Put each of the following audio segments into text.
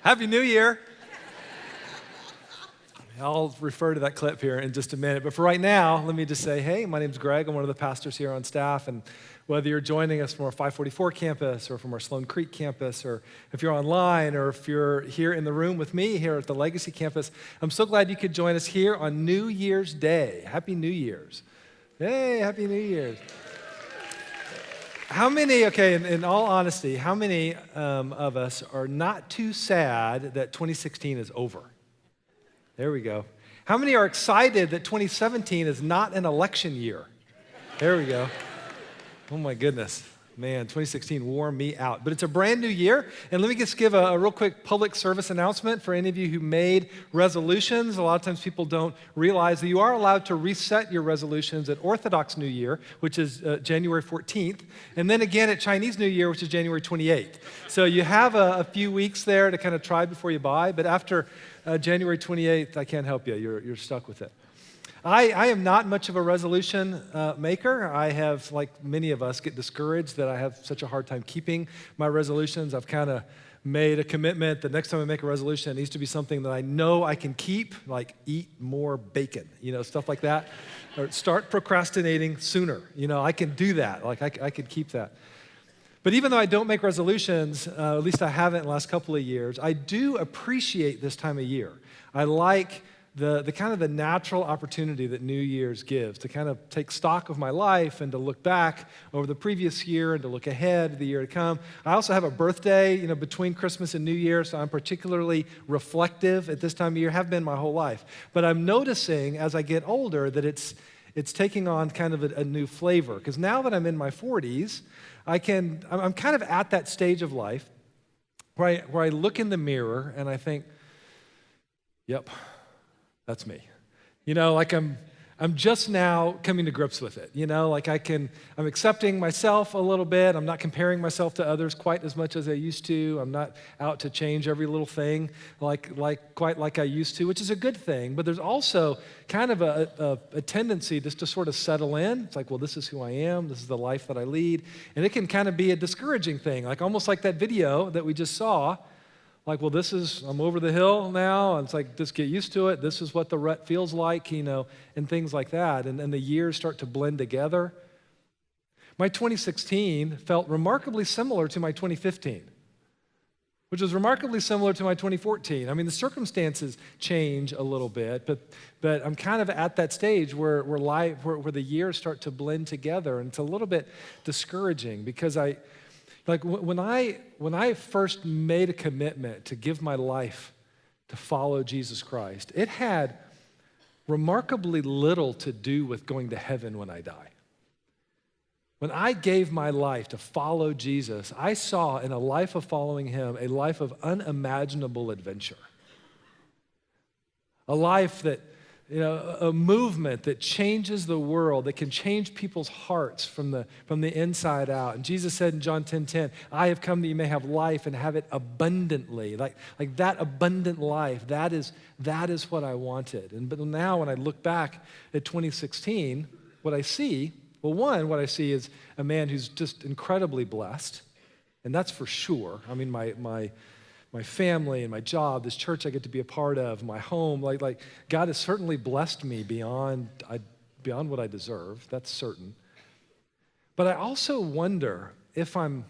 Happy New Year. I'll refer to that clip here in just a minute. But for right now, let me just say, hey, my name's Greg. I'm one of the pastors here on staff. And whether you're joining us from our 544 campus or from our Sloan Creek campus, or if you're online or if you're here in the room with me here at the Legacy campus, I'm so glad you could join us here on New Year's Day. Happy New Year's. Hey, Happy New Year's. How many, okay, in all honesty, how many of us are not too sad that 2016 is over? There we go. How many are excited that 2017 is not an election year? There we go. Oh my goodness. Man, 2016 wore me out. But it's a brand new year. And let me just give a real quick public service announcement for any of you who made resolutions. A lot of times people don't realize that you are allowed to reset your resolutions at Orthodox New Year, which is January 14th, and then again at Chinese New Year, which is January 28th. So you have a few weeks there to kind of try before you buy, but after January 28th, I can't help you. You're stuck with it. I am not much of a resolution maker. I have, like many of us, get discouraged that I have such a hard time keeping my resolutions. I've kind of made a commitment that next time I make a resolution, it needs to be something that I know I can keep, like eat more bacon, stuff like that. Or start procrastinating sooner. I can do that. Like I could keep that. But even though I don't make resolutions, at least I haven't in the last couple of years, I do appreciate this time of year. I like the kind of the natural opportunity that New Year's gives to kind of take stock of my life and to look back over the previous year and to look ahead to the year to come. I also have a birthday, between Christmas and New Year, so I'm particularly reflective at this time of year, have been my whole life. But I'm noticing as I get older that it's taking on kind of a new flavor, because now that I'm in my 40s, I'm kind of at that stage of life where I look in the mirror and I think, yep, that's me. Like I'm just now coming to grips with it. I'm accepting myself a little bit. I'm not comparing myself to others quite as much as I used to. I'm not out to change every little thing quite like I used to, which is a good thing. But there's also kind of a tendency just to sort of settle in. It's like, well, this is who I am. This is the life that I lead. And it can kind of be a discouraging thing, almost like that video that we just saw. Like, well, I'm over the hill now, and it's like, just get used to it. This is what the rut feels like, and things like that. And the years start to blend together. My 2016 felt remarkably similar to my 2015, which was remarkably similar to my 2014. I mean, the circumstances change a little bit, but I'm kind of at that stage where the years start to blend together, and it's a little bit discouraging because when I first made a commitment to give my life to follow Jesus Christ, it had remarkably little to do with going to heaven when I die. When I gave my life to follow Jesus, I saw in a life of following him a life of unimaginable adventure. A life that, a movement that changes the world, that can change people's hearts from the inside out. And Jesus said in John 10:10, I have come that you may have life and have it abundantly. Like that abundant life, that is what I wanted. But now when I look back at 2016, what I see is a man who's just incredibly blessed, and that's for sure. I mean, my family and my job, this church I get to be a part of, my home, like God has certainly blessed me beyond what I deserve. That's certain. But I also wonder if I'm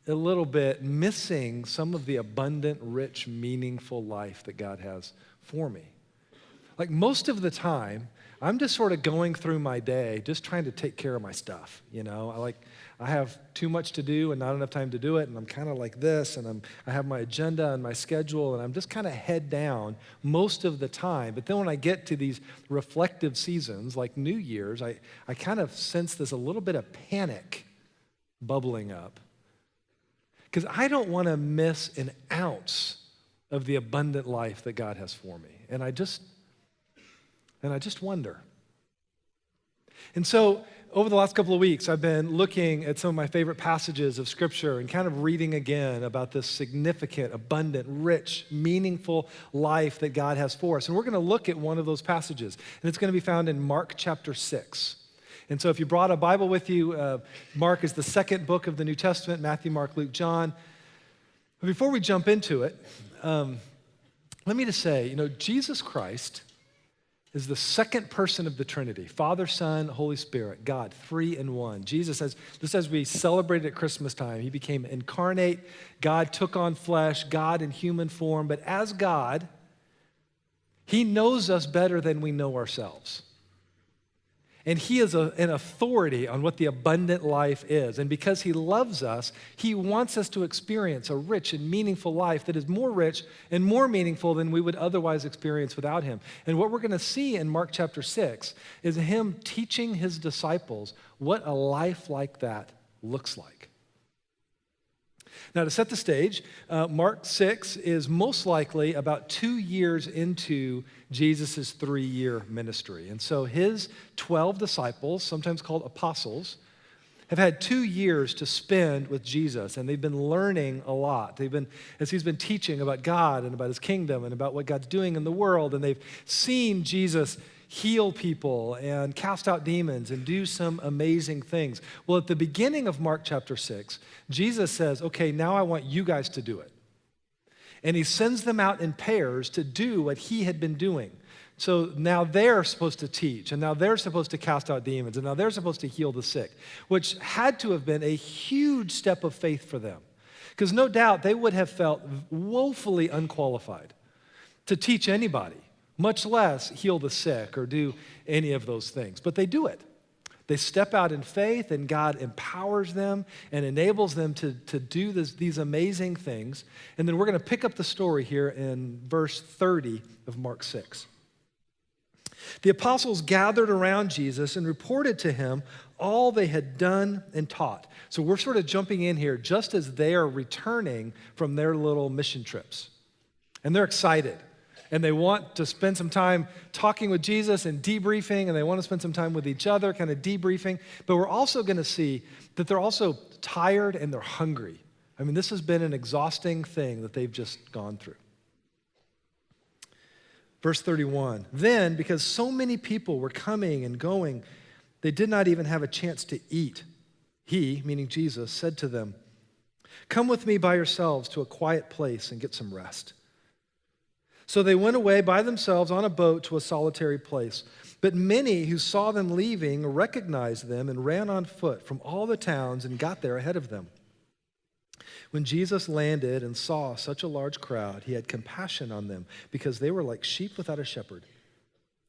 a little bit missing some of the abundant, rich, meaningful life that God has for me. Like most of the time, I'm just sort of going through my day, just trying to take care of my stuff. I have too much to do and not enough time to do it, and I'm kind of like this, and I have my agenda and my schedule, and I'm just kind of head down most of the time. But then when I get to these reflective seasons, like New Year's, I kind of sense there's a little bit of panic bubbling up. Because I don't want to miss an ounce of the abundant life that God has for me. And I just wonder. And so over the last couple of weeks, I've been looking at some of my favorite passages of Scripture and kind of reading again about this significant, abundant, rich, meaningful life that God has for us. And we're going to look at one of those passages, and it's going to be found in Mark chapter 6. And so if you brought a Bible with you, Mark is the second book of the New Testament, Matthew, Mark, Luke, John. But before we jump into it, let me just say, Jesus Christ is the second person of the Trinity, Father, Son, Holy Spirit, God, three in one. Jesus, as we celebrated at Christmas time, he became incarnate. God took on flesh, God in human form. But as God, he knows us better than we know ourselves. And he is an authority on what the abundant life is. And because he loves us, he wants us to experience a rich and meaningful life that is more rich and more meaningful than we would otherwise experience without him. And what we're going to see in Mark chapter 6 is him teaching his disciples what a life like that looks like. Now, to set the stage, Mark 6 is most likely about 2 years into Jesus' 3-year ministry. And so his 12 disciples, sometimes called apostles, have had 2 years to spend with Jesus, and they've been learning a lot. As he's been teaching about God and about his kingdom and about what God's doing in the world, and they've seen Jesus heal people and cast out demons and do some amazing things. Well, at the beginning of Mark chapter 6, Jesus says, okay, now I want you guys to do it. And he sends them out in pairs to do what he had been doing. So now they're supposed to teach, and now they're supposed to cast out demons, and now they're supposed to heal the sick, which had to have been a huge step of faith for them. Because no doubt they would have felt woefully unqualified to teach anybody, much less heal the sick or do any of those things. But they do it. They step out in faith, and God empowers them and enables them to do these amazing things. And then we're going to pick up the story here in verse 30 of Mark 6. The apostles gathered around Jesus and reported to him all they had done and taught. So we're sort of jumping in here just as they are returning from their little mission trips. And they're excited. And they want to spend some time talking with Jesus and debriefing, and they want to spend some time with each other, kind of debriefing. But we're also going to see that they're also tired and they're hungry. I mean, this has been an exhausting thing that they've just gone through. Verse 31, then, because so many people were coming and going, they did not even have a chance to eat. He, meaning Jesus, said to them, come with me by yourselves to a quiet place and get some rest. So they went away by themselves on a boat to a solitary place. But many who saw them leaving recognized them and ran on foot from all the towns and got there ahead of them. When Jesus landed and saw such a large crowd, he had compassion on them because they were like sheep without a shepherd.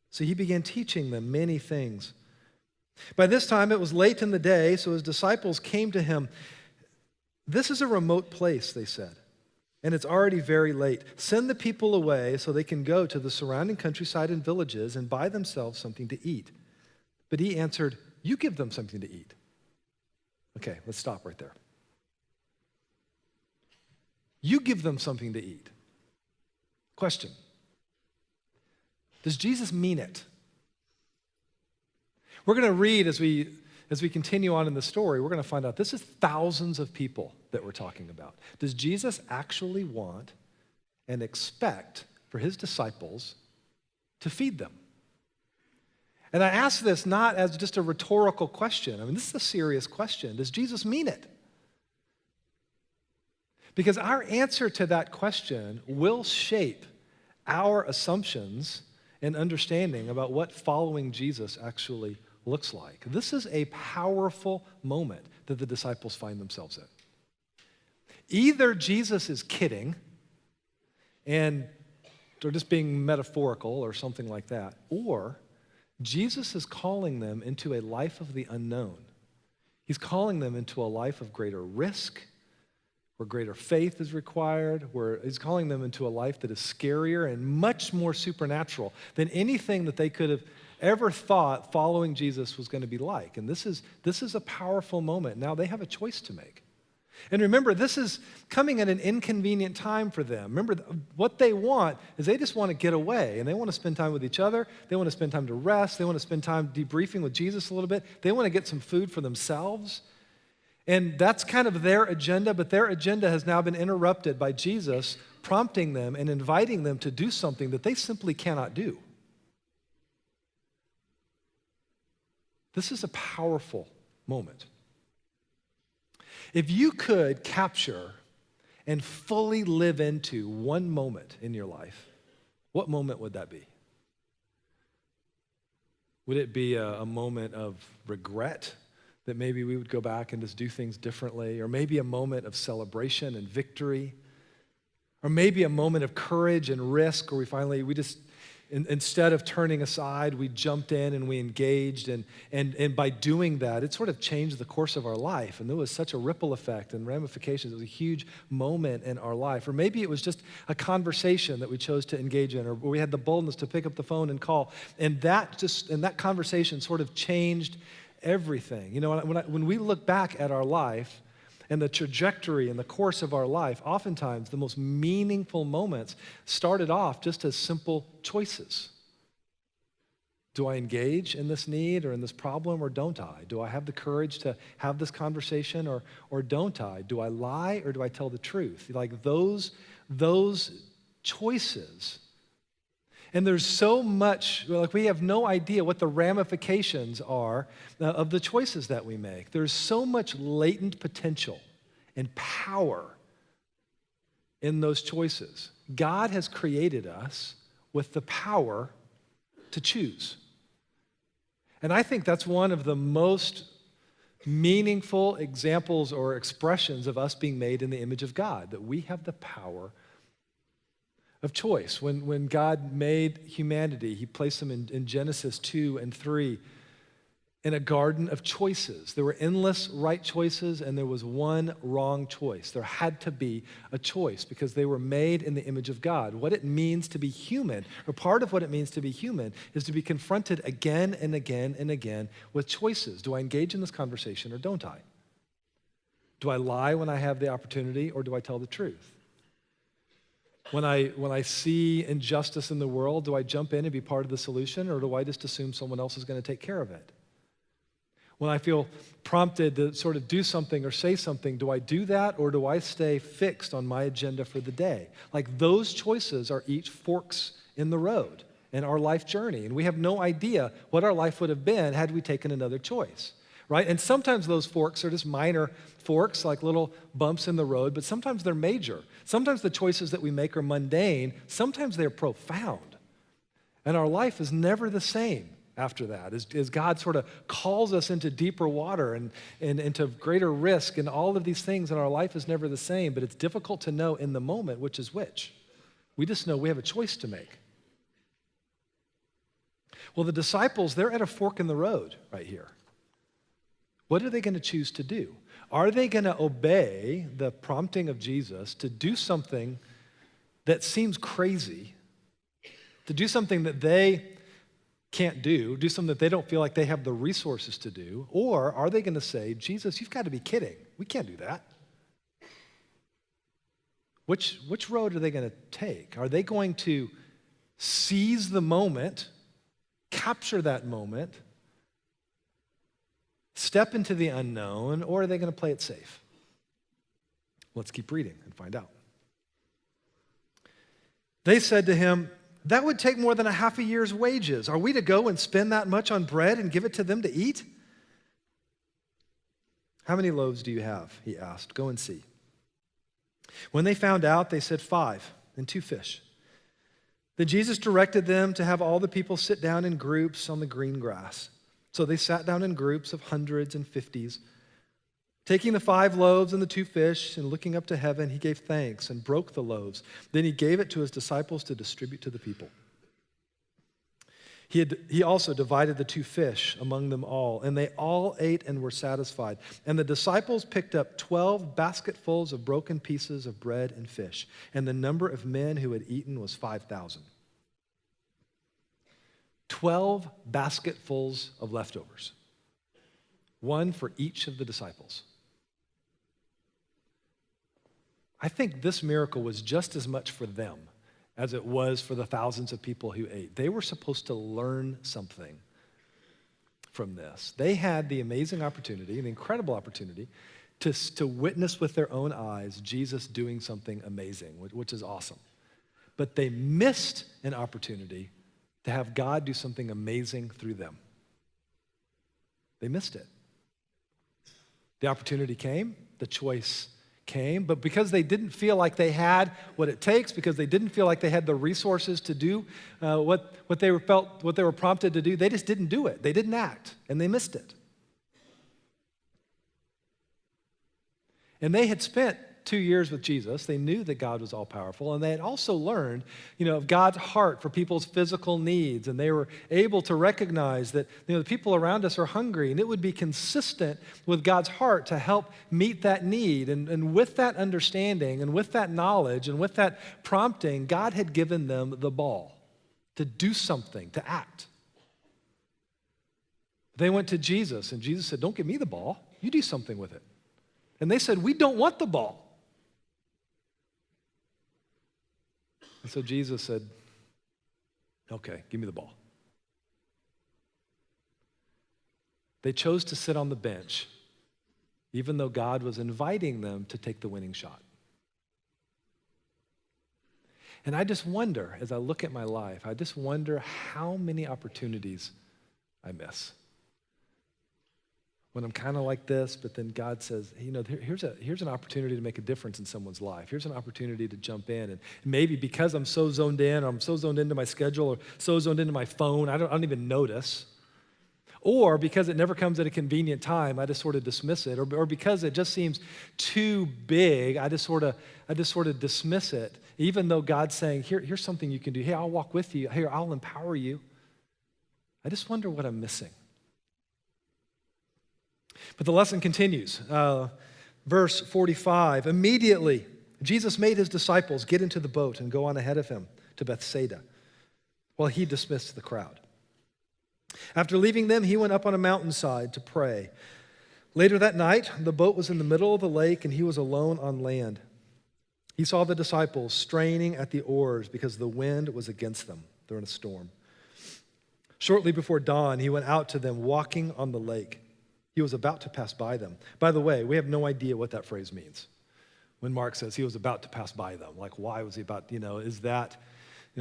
So he began teaching them many things. By this time it was late in the day, so his disciples came to him. This is a remote place, they said, and it's already very late. Send the people away so they can go to the surrounding countryside and villages and buy themselves something to eat. But he answered, you give them something to eat. Okay, let's stop right there. You give them something to eat. Question. Does Jesus mean it? We're going to read as we continue on in the story, we're going to find out this is thousands of people that we're talking about. Does Jesus actually want and expect for his disciples to feed them? And I ask this not as just a rhetorical question. I mean, this is a serious question. Does Jesus mean it? Because our answer to that question will shape our assumptions and understanding about what following Jesus actually looks like. This is a powerful moment that the disciples find themselves in. Either Jesus is kidding and they're just being metaphorical or something like that, or Jesus is calling them into a life of the unknown. He's calling them into a life of greater risk, where greater faith is required, where he's calling them into a life that is scarier and much more supernatural than anything that they could have ever thought following Jesus was going to be like. And this is a powerful moment. Now they have a choice to make. And remember, this is coming at an inconvenient time for them. Remember, what they want is they just want to get away, and they want to spend time with each other. They want to spend time to rest. They want to spend time debriefing with Jesus a little bit. They want to get some food for themselves. And that's kind of their agenda, but their agenda has now been interrupted by Jesus prompting them and inviting them to do something that they simply cannot do. This is a powerful moment. If you could capture and fully live into one moment in your life, what moment would that be? Would it be a moment of regret that maybe we would go back and just do things differently? Or maybe a moment of celebration and victory? Or maybe a moment of courage and risk where we just, instead of turning aside, we jumped in and we engaged. And by doing that, it sort of changed the course of our life. And there was such a ripple effect and ramifications. It was a huge moment in our life. Or maybe it was just a conversation that we chose to engage in, or we had the boldness to pick up the phone and call. And that conversation sort of changed everything. You know, when we look back at our life, and the trajectory and the course of our life, oftentimes the most meaningful moments started off just as simple choices. Do I engage in this need or in this problem, or don't I? Do I have the courage to have this conversation, or don't I? Do I lie or do I tell the truth? Like those choices. And there's so much, like we have no idea what the ramifications are of the choices that we make. There's so much latent potential and power in those choices. God has created us with the power to choose. And I think that's one of the most meaningful examples or expressions of us being made in the image of God, that we have the power of choice. When God made humanity, he placed them in Genesis 2 and 3 in a garden of choices. There were endless right choices, and there was one wrong choice. There had to be a choice because they were made in the image of God. What it means to be human, or part of what it means to be human, is to be confronted again and again and again with choices. Do I engage in this conversation or don't I? Do I lie when I have the opportunity, or do I tell the truth? When I see injustice in the world, do I jump in and be part of the solution, or do I just assume someone else is going to take care of it? When I feel prompted to sort of do something or say something, do I do that, or do I stay fixed on my agenda for the day? Like those choices are each forks in the road in our life journey, and we have no idea what our life would have been had we taken another choice. Right? And sometimes those forks are just minor forks, like little bumps in the road, but sometimes they're major. Sometimes the choices that we make are mundane. Sometimes they're profound. And our life is never the same after that, as God sort of calls us into deeper water and into greater risk, and all of these things, and our life is never the same, but it's difficult to know in the moment which is which. We just know we have a choice to make. Well, the disciples, they're at a fork in the road right here. What are they going to choose to do? Are they going to obey the prompting of Jesus to do something that seems crazy, to do something that they can't do something that they don't feel like they have the resources to do? Or are they going to say, Jesus, you've got to be kidding. We can't do that. Which road are they going to take? Are they going to seize the moment, capture that moment, step into the unknown, or are they going to play it safe? Let's keep reading and find out. They said to him, that would take more than a half a year's wages. Are we to go and spend that much on bread and give it to them to eat? How many loaves do you have? He asked. Go and see. When they found out, they said 5 and 2 fish. Then Jesus directed them to have all the people sit down in groups on the green grass. So they sat down in groups of hundreds and 50s. Taking the 5 loaves and the 2 fish and looking up to heaven, he gave thanks and broke the loaves. Then he gave it to his disciples to distribute to the people. He also divided the 2 fish among them all, and they all ate and were satisfied. And the disciples picked up 12 basketfuls of broken pieces of bread and fish, and the number of men who had eaten was 5,000. 12 basketfuls of leftovers, one for each of the disciples. I think this miracle was just as much for them as it was for the thousands of people who ate. They were supposed to learn something from this. They had the amazing opportunity, the incredible opportunity, to witness with their own eyes Jesus doing something amazing, which is awesome. But they missed an opportunity to have God do something amazing through them. They missed it. The opportunity came, the choice came, but because they didn't feel like they had what it takes, because they didn't feel like they had the resources to do what they were prompted to do, they just didn't do it. They didn't act, and they missed it. And they had spent 2 years with Jesus. They knew that God was all-powerful, and they had also learned, of God's heart for people's physical needs, and they were able to recognize that, the people around us are hungry, and it would be consistent with God's heart to help meet that need. And with that understanding, and with that knowledge, and with that prompting, God had given them the ball to do something, to act. They went to Jesus, and Jesus said, "Don't give me the ball. You do something with it." And they said, "We don't want the ball." And so Jesus said, "Okay, give me the ball." They chose to sit on the bench, even though God was inviting them to take the winning shot. And I just wonder, as I look at my life, I just wonder how many opportunities I miss. When I'm kind of like this, but then God says, "Hey, here's an opportunity to make a difference in someone's life. Here's an opportunity to jump in." And maybe because I'm so zoned in, or I'm so zoned into my schedule, or so zoned into my phone, I don't even notice. Or because it never comes at a convenient time, I just sort of dismiss it. Or because it just seems too big, I just sort of dismiss it. Even though God's saying, here's something you can do. Hey, I'll walk with you. Here, I'll empower you. I just wonder what I'm missing. But the lesson continues. Verse 45, immediately Jesus made his disciples get into the boat and go on ahead of him to Bethsaida, while he dismissed the crowd. After leaving them, he went up on a mountainside to pray. Later that night, the boat was in the middle of the lake, and he was alone on land. He saw the disciples straining at the oars because the wind was against them. They're in a storm. Shortly before dawn, he went out to them walking on the lake. He was about to pass by them. By the way, we have no idea what that phrase means. When Mark says he was about to pass by them, like why was he about, is that,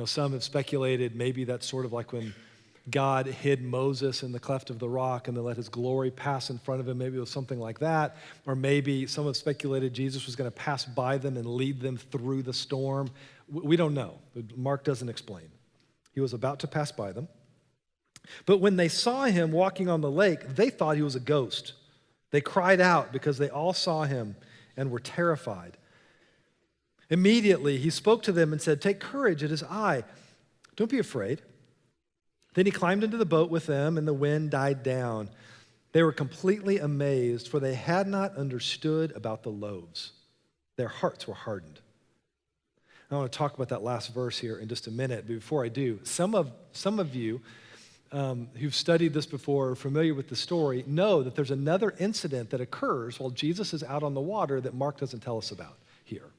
some have speculated maybe that's sort of like when God hid Moses in the cleft of the rock and then let his glory pass in front of him. Maybe it was something like that. Or maybe some have speculated Jesus was going to pass by them and lead them through the storm. We don't know. Mark doesn't explain. He was about to pass by them. But when they saw him walking on the lake, they thought he was a ghost. They cried out because they all saw him and were terrified. Immediately, he spoke to them and said, "Take courage, it is I. Don't be afraid." Then he climbed into the boat with them, and the wind died down. They were completely amazed, for they had not understood about the loaves. Their hearts were hardened. I want to talk about that last verse here in just a minute, but before I do, some of you who've studied this before, are familiar with the story, know that there's another incident that occurs while Jesus is out on the water that Mark doesn't tell us about here.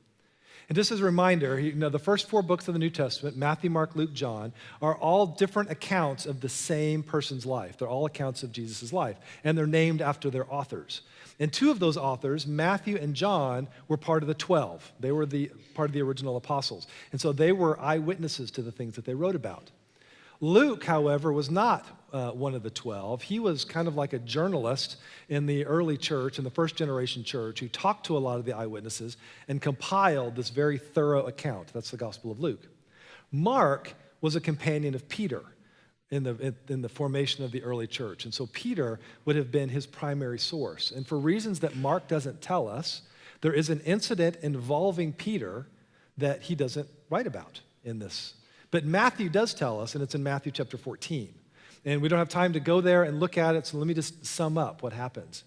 And just as a reminder, the first 4 books of the New Testament, Matthew, Mark, Luke, John, are all different accounts of the same person's life. They're all accounts of Jesus' life, and they're named after their authors. And 2 of those authors, Matthew and John, were part of the 12. They were part of the original apostles. And so they were eyewitnesses to the things that they wrote about. Luke, however, was not one of the 12. He was kind of like a journalist in the early church, in the first generation church, who talked to a lot of the eyewitnesses and compiled this very thorough account. That's the Gospel of Luke. Mark was a companion of Peter in the formation of the early church. And so Peter would have been his primary source. And for reasons that Mark doesn't tell us, there is an incident involving Peter that he doesn't write about in this. But Matthew does tell us, and it's in Matthew chapter 14. And we don't have time to go there and look at it, so let me just sum up what happens.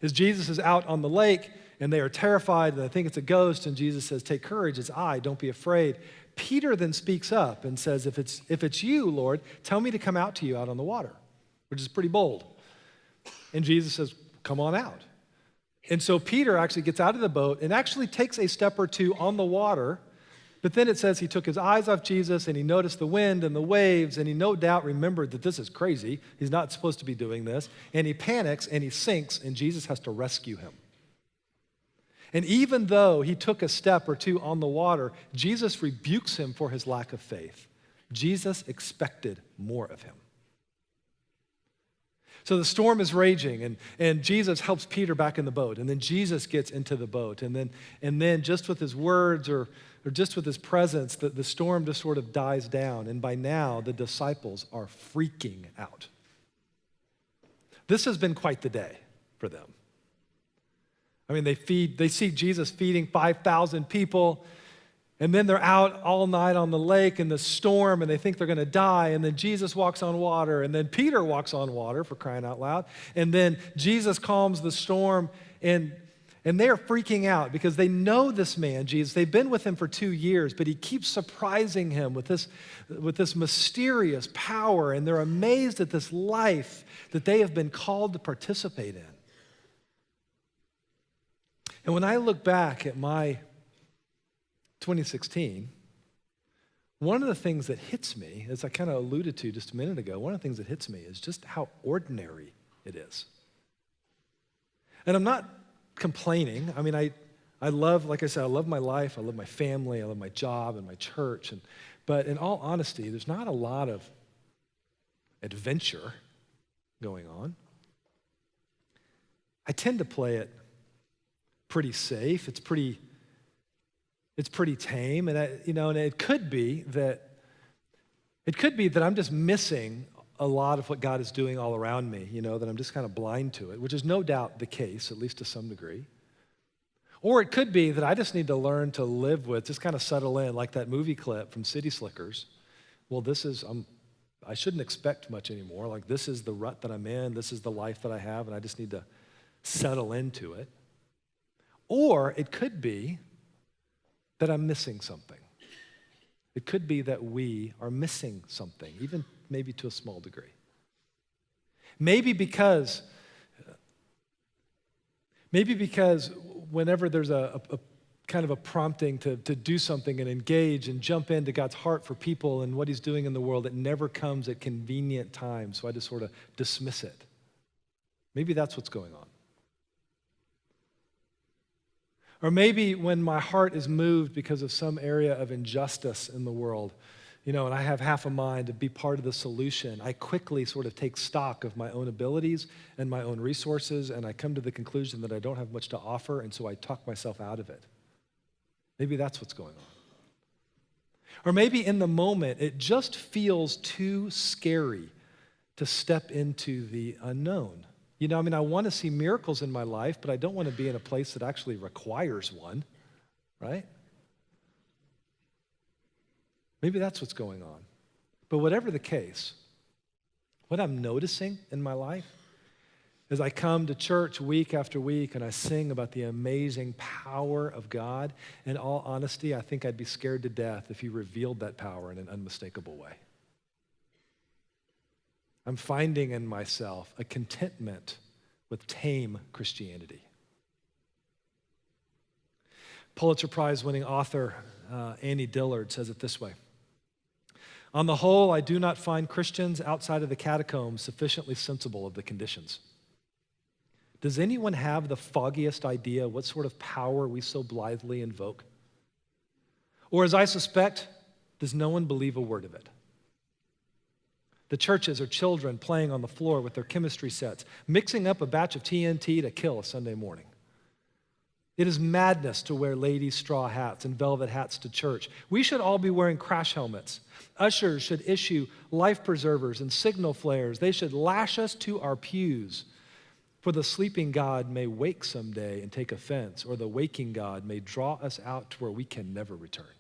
As Jesus is out on the lake, and they are terrified, and they think it's a ghost, and Jesus says, "Take courage, it's I, don't be afraid." Peter then speaks up and says, if it's you, Lord, tell me to come out to you out on the water, which is pretty bold. And Jesus says, "Come on out." And so Peter actually gets out of the boat and actually takes a step or two on the water. But then it says he took his eyes off Jesus and he noticed the wind and the waves, and he no doubt remembered that this is crazy. He's not supposed to be doing this. And he panics and he sinks, and Jesus has to rescue him. And even though he took a step or two on the water, Jesus rebukes him for his lack of faith. Jesus expected more of him. So the storm is raging, and Jesus helps Peter back in the boat, and then Jesus gets into the boat, and then just with his words or just with his presence, the storm just sort of dies down, and by now the disciples are freaking out. This has been quite the day for them. I mean, they see Jesus feeding 5,000 people, and then they're out all night on the lake in the storm, and they think they're going to die, and then Jesus walks on water, and then Peter walks on water, for crying out loud, and then Jesus calms the storm, and they are freaking out because they know this man, Jesus. They've been with him for 2 years, but he keeps surprising him with this mysterious power, and they're amazed at this life that they have been called to participate in. And when I look back at my 2016, one of the things that hits me, as I kind of alluded to just a minute ago, one of the things that hits me is just how ordinary it is. And I'm not complaining. I mean, I love, like I said, I love my life, I love my family, I love my job and my church. But in all honesty, there's not a lot of adventure going on. I tend to play it pretty safe. It's pretty tame, and it could be that I'm just missing a lot of what God is doing all around me, that I'm just kind of blind to it, which is no doubt the case, at least to some degree. Or it could be that I just need to learn to live with, just kind of settle in, like that movie clip from City Slickers. Well, I shouldn't expect much anymore. Like, this is the rut that I'm in, this is the life that I have, and I just need to settle into it. Or it could be that I'm missing something. It could be that we are missing something, even maybe to a small degree. Maybe because whenever there's a kind of a prompting to do something and engage and jump into God's heart for people and what he's doing in the world, it never comes at convenient times, so I just sort of dismiss it. Maybe that's what's going on. Or maybe when my heart is moved because of some area of injustice in the world, and I have half a mind to be part of the solution, I quickly sort of take stock of my own abilities and my own resources, and I come to the conclusion that I don't have much to offer, and so I talk myself out of it. Maybe that's what's going on. Or maybe in the moment, it just feels too scary to step into the unknown. I want to see miracles in my life, but I don't want to be in a place that actually requires one, right? Maybe that's what's going on. But whatever the case, what I'm noticing in my life as I come to church week after week and I sing about the amazing power of God, in all honesty, I think I'd be scared to death if he revealed that power in an unmistakable way. I'm finding in myself a contentment with tame Christianity. Pulitzer Prize-winning author Annie Dillard says it this way: "On the whole, I do not find Christians outside of the catacombs sufficiently sensible of the conditions. Does anyone have the foggiest idea what sort of power we so blithely invoke? Or, as I suspect, does no one believe a word of it? The churches are children playing on the floor with their chemistry sets, mixing up a batch of TNT to kill a Sunday morning. It is madness to wear ladies' straw hats and velvet hats to church. We should all be wearing crash helmets. Ushers should issue life preservers and signal flares. They should lash us to our pews. For the sleeping God may wake someday and take offense, or the waking God may draw us out to where we can never return."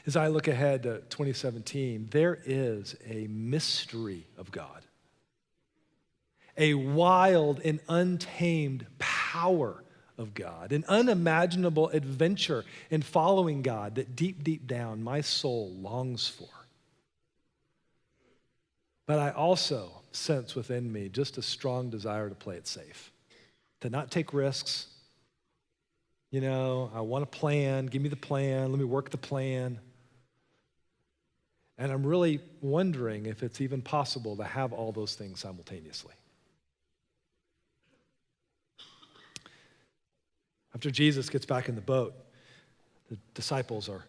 As I look ahead to 2017, there is a mystery of God, a wild and untamed power of God, an unimaginable adventure in following God that deep, deep down my soul longs for. But I also sense within me just a strong desire to play it safe, to not take risks. I want a plan. Give me the plan. Let me work the plan. And I'm really wondering if it's even possible to have all those things simultaneously. After Jesus gets back in the boat, the disciples are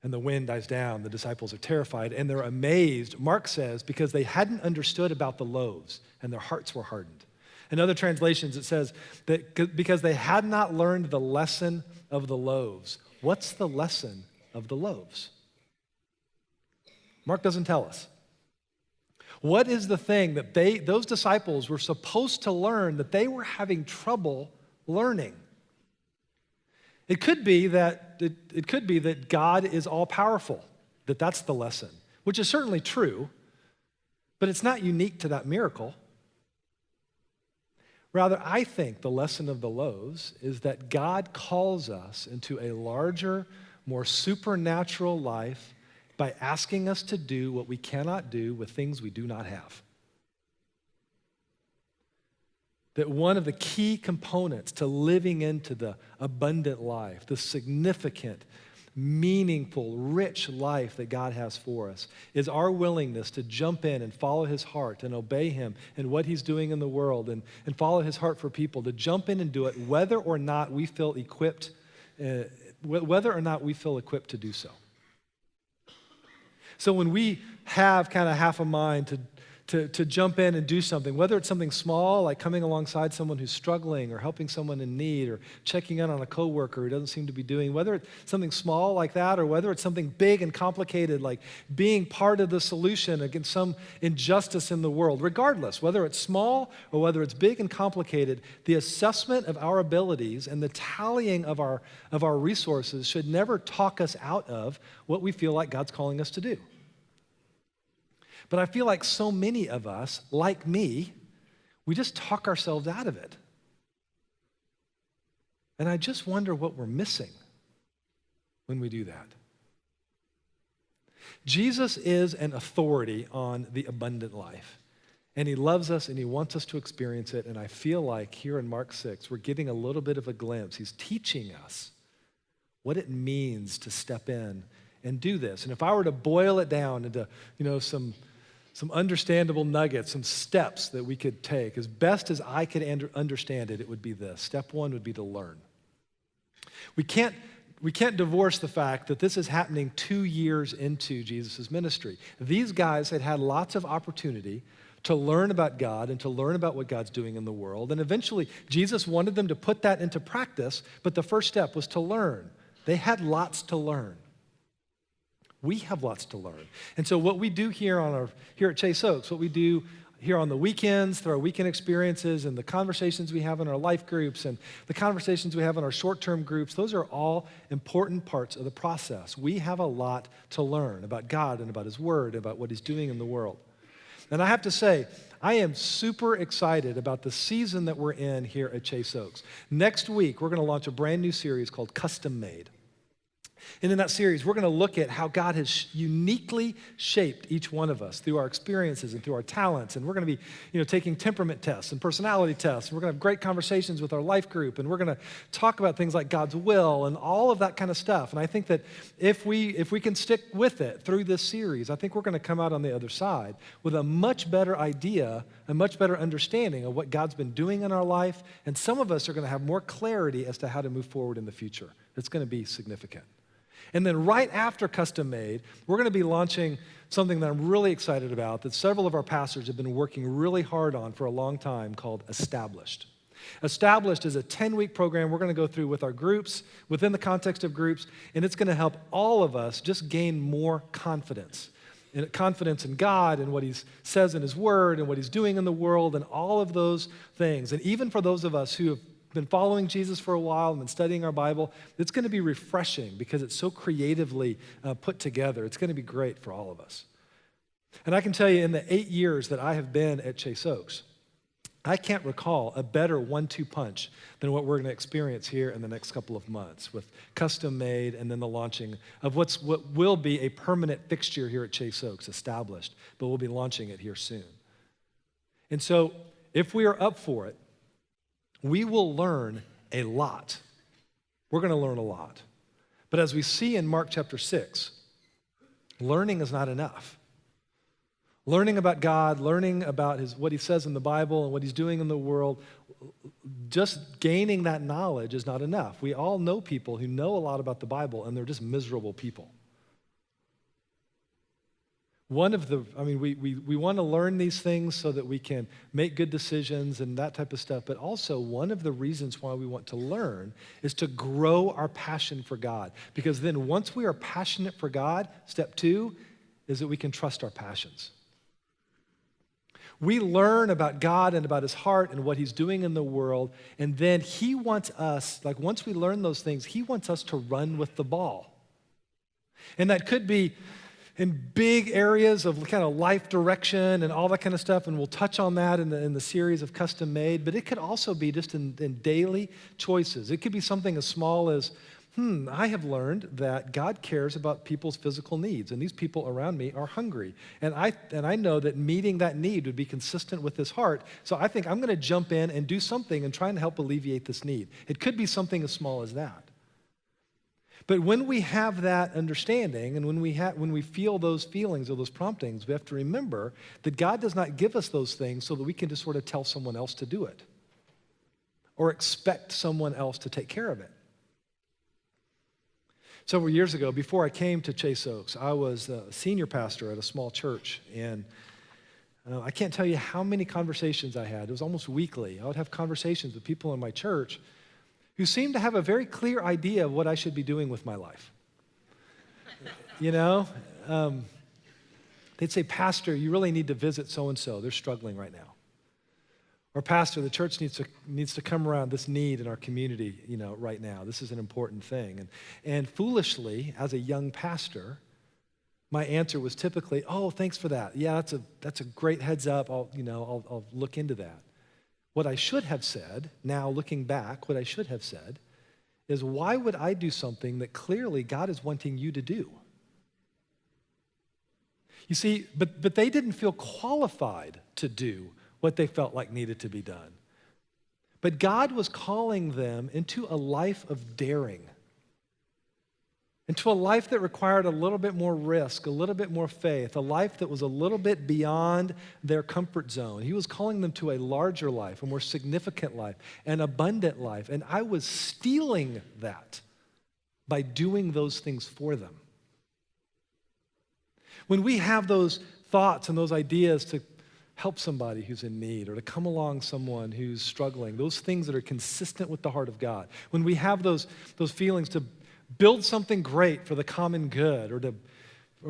and the wind dies down. The disciples are terrified, and they're amazed, Mark says, because they hadn't understood about the loaves, and their hearts were hardened. In other translations, it says that because they had not learned the lesson of the loaves. What's the lesson of the loaves? Mark doesn't tell us. What is the thing that those disciples were supposed to learn that they were having trouble learning? It could be that God is all-powerful, that's the lesson, which is certainly true, but it's not unique to that miracle. Rather, I think the lesson of the loaves is that God calls us into a larger, more supernatural life by asking us to do what we cannot do with things we do not have. That one of the key components to living into the abundant life, the significant, meaningful, rich life that God has for us, is our willingness to jump in and follow his heart and obey him and what he's doing in the world and follow his heart for people, to jump in and do it whether or not we feel equipped to do so. So when we have kind of half a mind to jump in and do something, whether it's something small like coming alongside someone who's struggling or helping someone in need or checking in on a coworker who doesn't seem to be doing, whether it's something small like that or whether it's something big and complicated like being part of the solution against some injustice in the world, regardless, whether it's small or whether it's big and complicated, the assessment of our abilities and the tallying of our resources should never talk us out of what we feel like God's calling us to do. But I feel like so many of us, like me, we just talk ourselves out of it. And I just wonder what we're missing when we do that. Jesus is an authority on the abundant life. And he loves us and he wants us to experience it. And I feel like here in Mark 6, we're getting a little bit of a glimpse. He's teaching us what it means to step in and do this. And if I were to boil it down into, some understandable nuggets, some steps that we could take, as best as I could understand it, it would be this. Step one would be to learn. We can't divorce the fact that this is happening 2 years into Jesus' ministry. These guys had lots of opportunity to learn about God and to learn about what God's doing in the world. And eventually, Jesus wanted them to put that into practice, but the first step was to learn. They had lots to learn. We have lots to learn. And so what we do here at Chase Oaks, what we do here on the weekends, through our weekend experiences and the conversations we have in our life groups and the conversations we have in our short-term groups, those are all important parts of the process. We have a lot to learn about God and about his word, about what he's doing in the world. And I have to say, I am super excited about the season that we're in here at Chase Oaks. Next week, we're going to launch a brand new series called Custom Made. And in that series, we're going to look at how God has uniquely shaped each one of us through our experiences and through our talents. And we're going to be, taking temperament tests and personality tests. And we're going to have great conversations with our life group. And we're going to talk about things like God's will and all of that kind of stuff. And I think that if we can stick with it through this series, I think we're going to come out on the other side with a much better idea, a much better understanding of what God's been doing in our life. And some of us are going to have more clarity as to how to move forward in the future. It's going to be significant. And then right after Custom Made, we're going to be launching something that I'm really excited about that several of our pastors have been working really hard on for a long time called Established. Established is a 10-week program we're going to go through with our groups, within the context of groups, and it's going to help all of us just gain more confidence. And confidence in God and what he says in his word and what he's doing in the world and all of those things. And even for those of us who have been following Jesus for a while and been studying our Bible, it's going to be refreshing because it's so creatively put together. It's going to be great for all of us. And I can tell you in the 8 years that I have been at Chase Oaks, I can't recall a better 1-2 punch than what we're going to experience here in the next couple of months with Custom Made and then the launching of what will be a permanent fixture here at Chase Oaks, Established, but we'll be launching it here soon. And so if we are up for it, we will learn a lot. We're going to learn a lot. But as we see in Mark chapter 6, learning is not enough. Learning about God, learning about what he says in the Bible and what he's doing in the world, just gaining that knowledge is not enough. We all know people who know a lot about the Bible and they're just miserable people. We want to learn these things so that we can make good decisions and that type of stuff, but also one of the reasons why we want to learn is to grow our passion for God. Because then once we are passionate for God, step 2 is that we can trust our passions. We learn about God and about his heart and what he's doing in the world, and then he wants us, like once we learn those things, he wants us to run with the ball. And that could be in big areas of kind of life direction and all that kind of stuff, and we'll touch on that in the series of Custom Made, but it could also be just in daily choices. It could be something as small as, I have learned that God cares about people's physical needs, and these people around me are hungry. And I know that meeting that need would be consistent with his heart, so I think I'm going to jump in and do something and try and help alleviate this need. It could be something as small as that. But when we have that understanding and when we feel those feelings or those promptings, we have to remember that God does not give us those things so that we can just sort of tell someone else to do it or expect someone else to take care of it. Several years ago, before I came to Chase Oaks, I was a senior pastor at a small church, and I can't tell you how many conversations I had. It was almost weekly. I would have conversations with people in my church who seemed to have a very clear idea of what I should be doing with my life. They'd say, Pastor, you really need to visit so-and-so. They're struggling right now. Or Pastor, the church needs to come around this need in our community, right now. This is an important thing. And foolishly, as a young pastor, my answer was typically, oh, thanks for that. Yeah, that's a great heads up. I'll look into that. What I should have said, now looking back, what I should have said is, why would I do something that clearly God is wanting you to do? You see, but they didn't feel qualified to do what they felt like needed to be done. But God was calling them into a life of daring, into a life that required a little bit more risk, a little bit more faith, a life that was a little bit beyond their comfort zone. He was calling them to a larger life, a more significant life, an abundant life. And I was stealing that by doing those things for them. When we have those thoughts and those ideas to help somebody who's in need or to come along someone who's struggling, those things that are consistent with the heart of God, when we have those feelings to build something great for the common good, or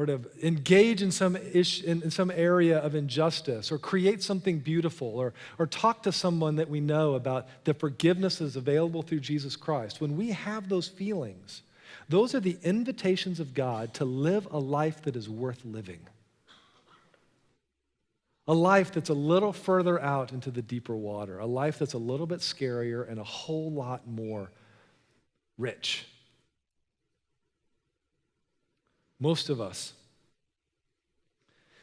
to engage in some area of injustice, or create something beautiful, or talk to someone that we know about the forgiveness that is available through Jesus Christ. When we have those feelings, those are the invitations of God to live a life that is worth living. A life that's a little further out into the deeper water, a life that's a little bit scarier and a whole lot more rich. Most of us,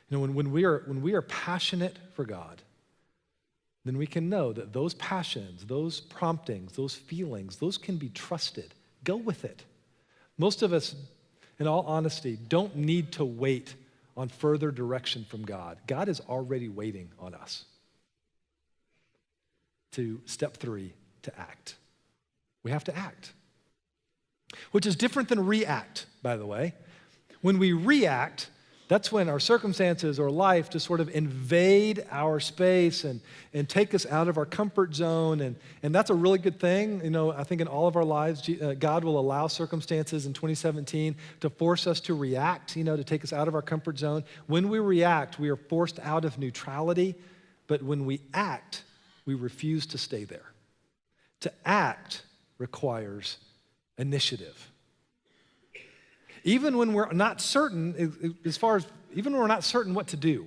when we are passionate for God, then we can know that those passions, those promptings, those feelings, those can be trusted. Go with it. Most of us, in all honesty, don't need to wait on further direction from God. God is already waiting on us. To step 3, to act. We have to act, which is different than react, by the way. When we react, that's when our circumstances or life just sort of invade our space and take us out of our comfort zone. And that's a really good thing. I think in all of our lives, God will allow circumstances in 2017 to force us to react, to take us out of our comfort zone. When we react, we are forced out of neutrality. But when we act, we refuse to stay there. To act requires initiative. Even when we're not certain, even when we're not certain what to do.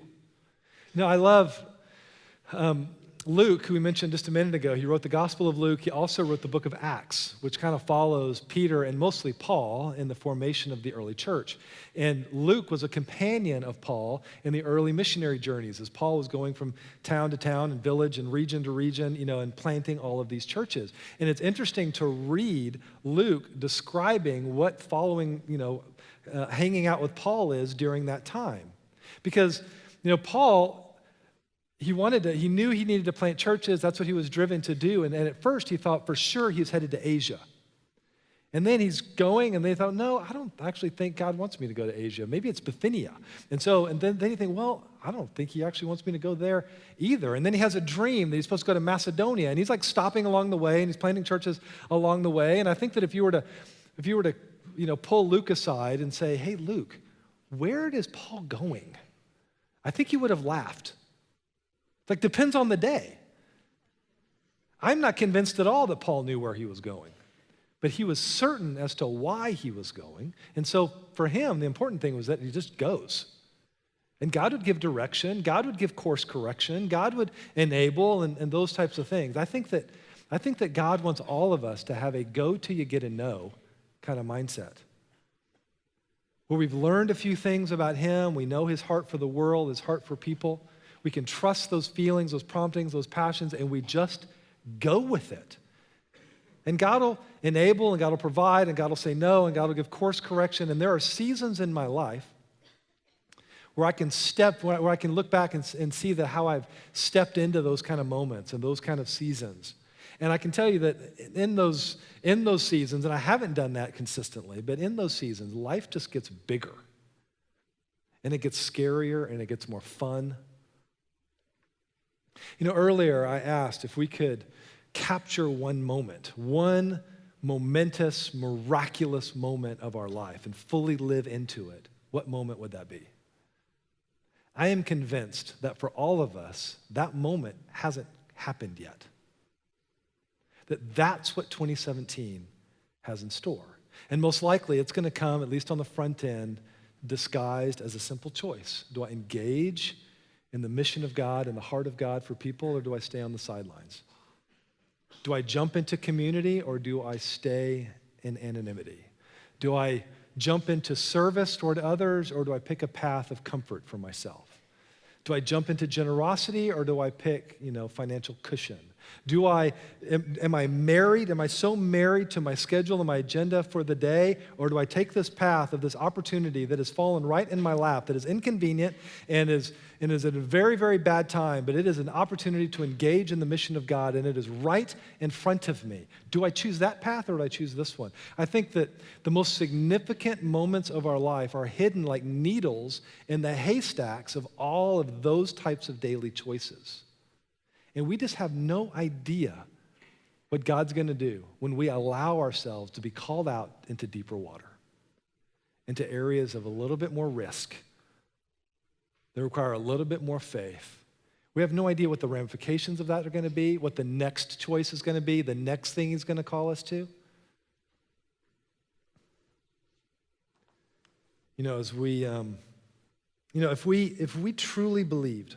I love Luke, who we mentioned just a minute ago. He wrote the Gospel of Luke. He also wrote the book of Acts, which kind of follows Peter and mostly Paul in the formation of the early church. And Luke was a companion of Paul in the early missionary journeys as Paul was going from town to town and village and region to region, and planting all of these churches. And it's interesting to read Luke describing what following, hanging out with Paul is during that time. Because, Paul, he knew he needed to plant churches. That's what he was driven to do. And at first, he thought for sure he was headed to Asia. And then he's going, and they thought, no, I don't actually think God wants me to go to Asia. Maybe it's Bithynia. And then you think, well, I don't think he actually wants me to go there either. And then he has a dream that he's supposed to go to Macedonia, and he's like stopping along the way, and he's planting churches along the way. And I think that if you were to pull Luke aside and say, hey, Luke, where is Paul going? I think he would have laughed. Like, depends on the day. I'm not convinced at all that Paul knew where he was going. But he was certain as to why he was going. And so for him, the important thing was that he just goes. And God would give direction. God would give course correction. God would enable and those types of things. I think that God wants all of us to have a go till you get a know kind of mindset. Where we've learned a few things about him. We know his heart for the world, his heart for people. We can trust those feelings, those promptings, those passions, and we just go with it. And God will enable, and God will provide, and God will say no, and God will give course correction. And there are seasons in my life where I can where I can look back and see that how I've stepped into those kind of moments and those kind of seasons. And I can tell you that in those seasons, and I haven't done that consistently, but in those seasons, life just gets bigger. And it gets scarier, and it gets more fun. Earlier I asked if we could capture one moment, one momentous, miraculous moment of our life and fully live into it. What moment would that be? I am convinced that for all of us, that moment hasn't happened yet. That's what 2017 has in store. And most likely it's going to come, at least on the front end, disguised as a simple choice. Do I engage in the mission of God and the heart of God for people, or do I stay on the sidelines? Do I jump into community, or do I stay in anonymity? Do I jump into service toward others, or do I pick a path of comfort for myself? Do I jump into generosity, or do I pick, financial cushion? Am I married? Am I so married to my schedule and my agenda for the day? Or do I take this path of this opportunity that has fallen right in my lap, that is inconvenient and is at a very, very bad time, but it is an opportunity to engage in the mission of God, and it is right in front of me. Do I choose that path, or do I choose this one? I think that the most significant moments of our life are hidden like needles in the haystacks of all of those types of daily choices. And we just have no idea what God's going to do when we allow ourselves to be called out into deeper water, into areas of a little bit more risk that require a little bit more faith. We have no idea what the ramifications of that are going to be, what the next choice is going to be, the next thing he's going to call us to. As we, if we truly believed,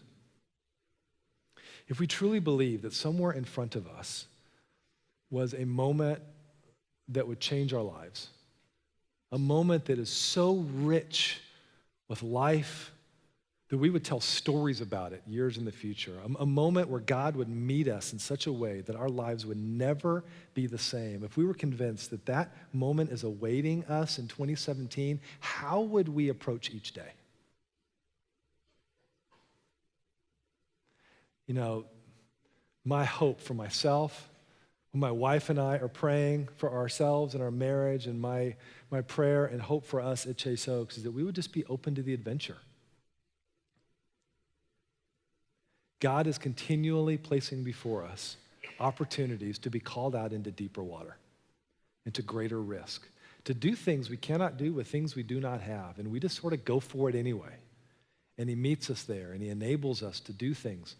that somewhere in front of us was a moment that would change our lives, a moment that is so rich with life that we would tell stories about it years in the future, a moment where God would meet us in such a way that our lives would never be the same. If we were convinced that that moment is awaiting us in 2017, how would we approach each day? My hope for myself, when my wife and I are praying for ourselves and our marriage, and my prayer and hope for us at Chase Oaks is that we would just be open to the adventure. God is continually placing before us opportunities to be called out into deeper water, into greater risk, to do things we cannot do with things we do not have, and we just sort of go for it anyway. And he meets us there, and he enables us to do things.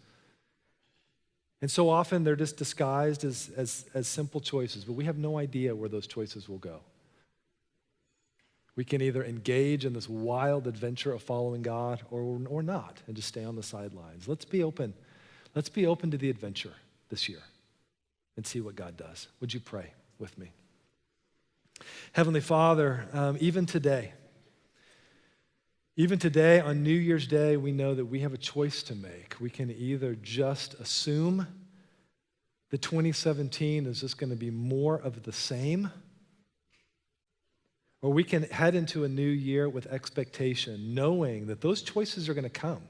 And so often they're just disguised as simple choices, but we have no idea where those choices will go. We can either engage in this wild adventure of following God or not, and just stay on the sidelines. Let's be open. Let's be open to the adventure this year and see what God does. Would you pray with me? Heavenly Father, even today on New Year's Day, we know that we have a choice to make. We can either just assume that 2017 is just going to be more of the same, or we can head into a new year with expectation, knowing that those choices are going to come.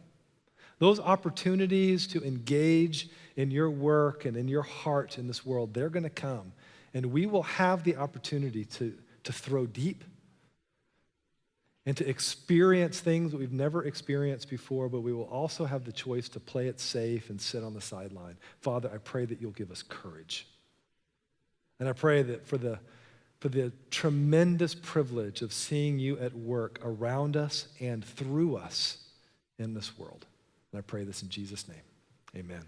Those opportunities to engage in your work and in your heart in this world, they're going to come. And we will have the opportunity to throw deep and to experience things that we've never experienced before, but we will also have the choice to play it safe and sit on the sideline. Father, I pray that you'll give us courage. And I pray that for the tremendous privilege of seeing you at work around us and through us in this world. And I pray this in Jesus' name. Amen.